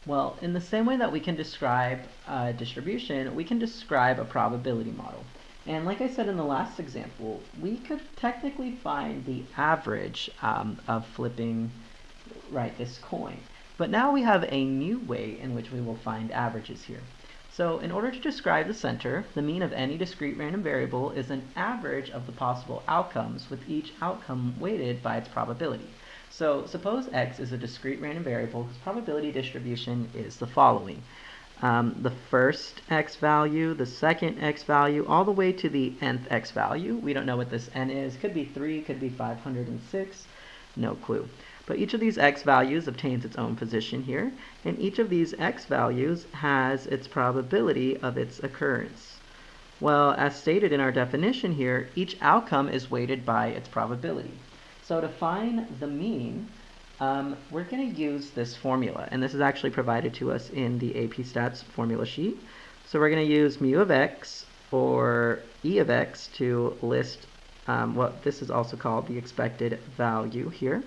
Well, in the same way that we can describe a distribution, we can describe a probability model. And like I said in the last example, we could technically find the average of flipping this coin. But now we have a new way in which we will find averages here. So in order to describe the center, the mean of any discrete random variable is an average of the possible outcomes, with each outcome weighted by its probability. So suppose x is a discrete random variable whose probability distribution is the following. The first x value, the second x value, all the way to the nth x value. We don't know what this n is. Could be 3, could be 506, no clue. But each of these x values obtains its own position here, and each of these x values has its probability of its occurrence. Well, as stated in our definition here, each outcome is weighted by its probability. So to find the mean, we're going to use this formula, and this is actually provided to us in the AP Stats formula sheet. So we're going to use mu of x or e of x to list what this is also called the expected value here.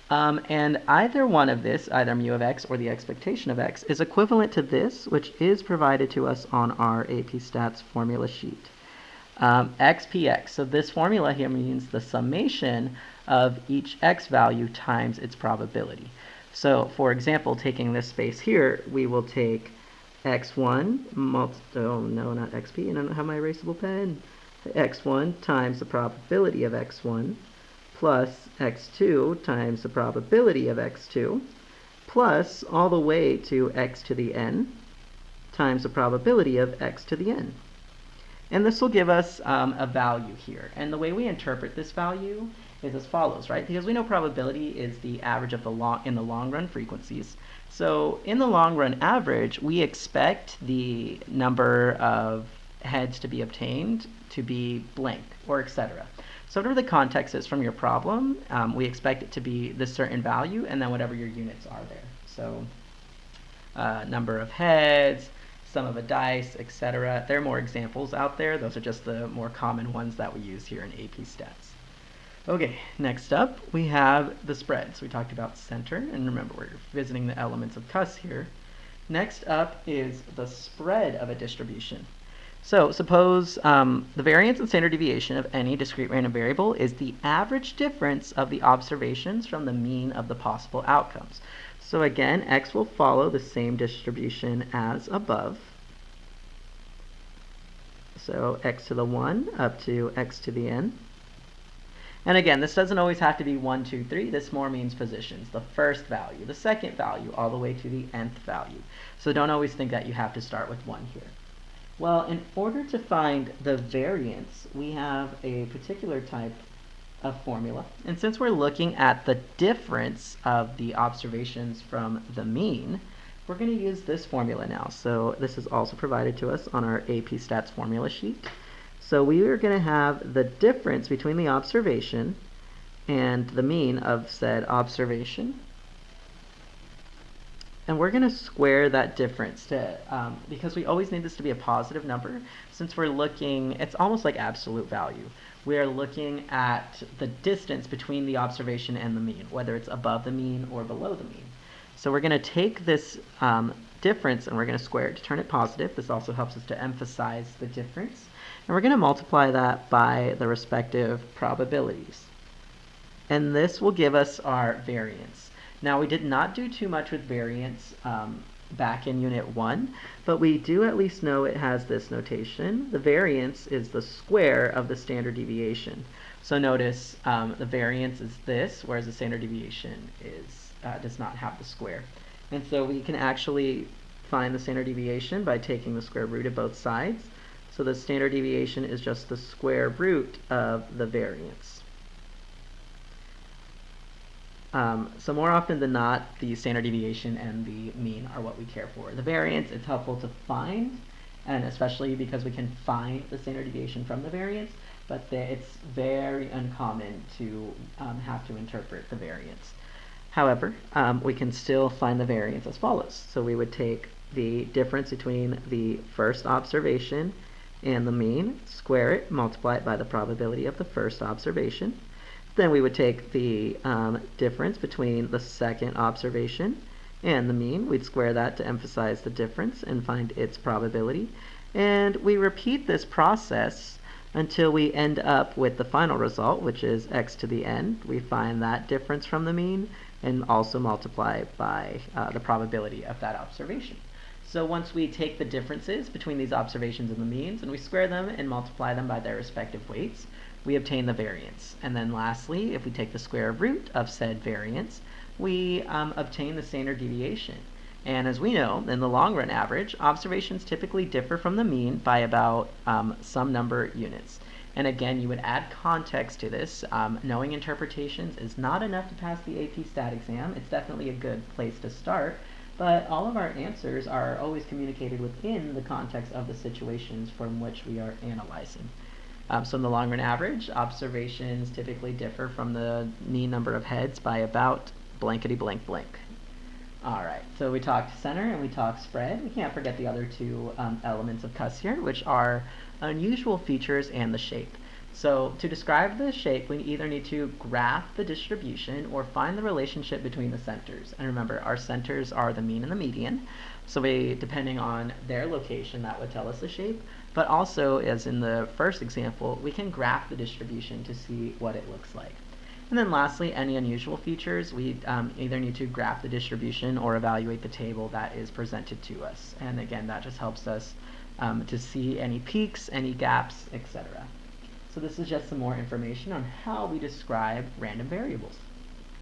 And either one of this, either mu of x or the expectation of x, is equivalent to this, which is provided to us on our AP Stats formula sheet. XPX. So this formula here means the summation of each x value times its probability. So for example, taking this space here, we will take x1, oh no, not xp, and I don't have my erasable pen. x1 times the probability of x1 plus x2 times the probability of x2 plus all the way to x to the n times the probability of x to the n. And this will give us a value here. And the way we interpret this value is as follows, right? Because we know probability is the average of in the long run frequencies. So in the long run average, we expect the number of heads to be obtained to be blank, or etc. So whatever the context is from your problem, we expect it to be this certain value, and then whatever your units are there. So number of heads, sum of a dice, etc. There are more examples out there. Those are just the more common ones that we use here in AP Stats. Okay, next up we have the spread. So we talked about center, and remember we're visiting the elements of Cuss here. Next up is the spread of a distribution. So suppose the variance and standard deviation of any discrete random variable is the average difference of the observations from the mean of the possible outcomes. So again, x will follow the same distribution as above. So x to the 1 up to x to the n. And again, this doesn't always have to be 1, 2, 3. This more means positions. The first value, the second value, all the way to the nth value. So don't always think that you have to start with 1 here. Well, in order to find the variance, we have a particular type of formula. And since we're looking at the difference of the observations from the mean, we're going to use this formula now. So this is also provided to us on our AP Stats formula sheet. So we are going to have the difference between the observation and the mean of said observation. And we're going to square that difference to, because we always need this to be a positive number. Since we're looking, it's almost like absolute value. We are looking at the distance between the observation and the mean, whether it's above the mean or below the mean. So we're going to take this difference and we're going to square it to turn it positive. This also helps us to emphasize the difference. And we're going to multiply that by the respective probabilities. And this will give us our variance. Now, we did not do too much with variance back in Unit 1, but we do at least know it has this notation. The variance is the square of the standard deviation. So notice the variance is this, whereas the standard deviation does not have the square. And so we can actually find the standard deviation by taking the square root of both sides. So the standard deviation is just the square root of the variance. So more often than not, the standard deviation and the mean are what we care for. The variance, it's helpful to find, and especially because we can find the standard deviation from the variance, but it's very uncommon to have to interpret the variance. However, we can still find the variance as follows. So we would take the difference between the first observation and the mean, square it, multiply it by the probability of the first observation. Then we would take the difference between the second observation And the mean, we'd square that to emphasize the difference and find its probability. And we repeat this process until we end up with the final result, which is x to the n. We find that difference from the mean and also multiply by the probability of that observation. So once we take the differences between these observations and the means, and we square them and multiply them by their respective weights, we obtain the variance. And then lastly, if we take the square root of said variance, we obtain the standard deviation. And as we know, in the long run average, observations typically differ from the mean by about some number of units. And again, you would add context to this. Knowing interpretations is not enough to pass the AP Stat exam. It's definitely a good place to start, but all of our answers are always communicated within the context of the situations from which we are analyzing. So in the long run average, observations typically differ from the mean number of heads by about blankety blank blank. All right, so we talked center and we talked spread. We can't forget the other two elements of CUS here, which are unusual features and the shape. So to describe the shape, we either need to graph the distribution or find the relationship between the centers. And remember, our centers are the mean and the median. So depending on their location, that would tell us the shape. But also, as in the first example, we can graph the distribution to see what it looks like. And then lastly, any unusual features, we either need to graph the distribution or evaluate the table that is presented to us. And again, that just helps us to see any peaks, any gaps, etc. So this is just some more information on how we describe random variables.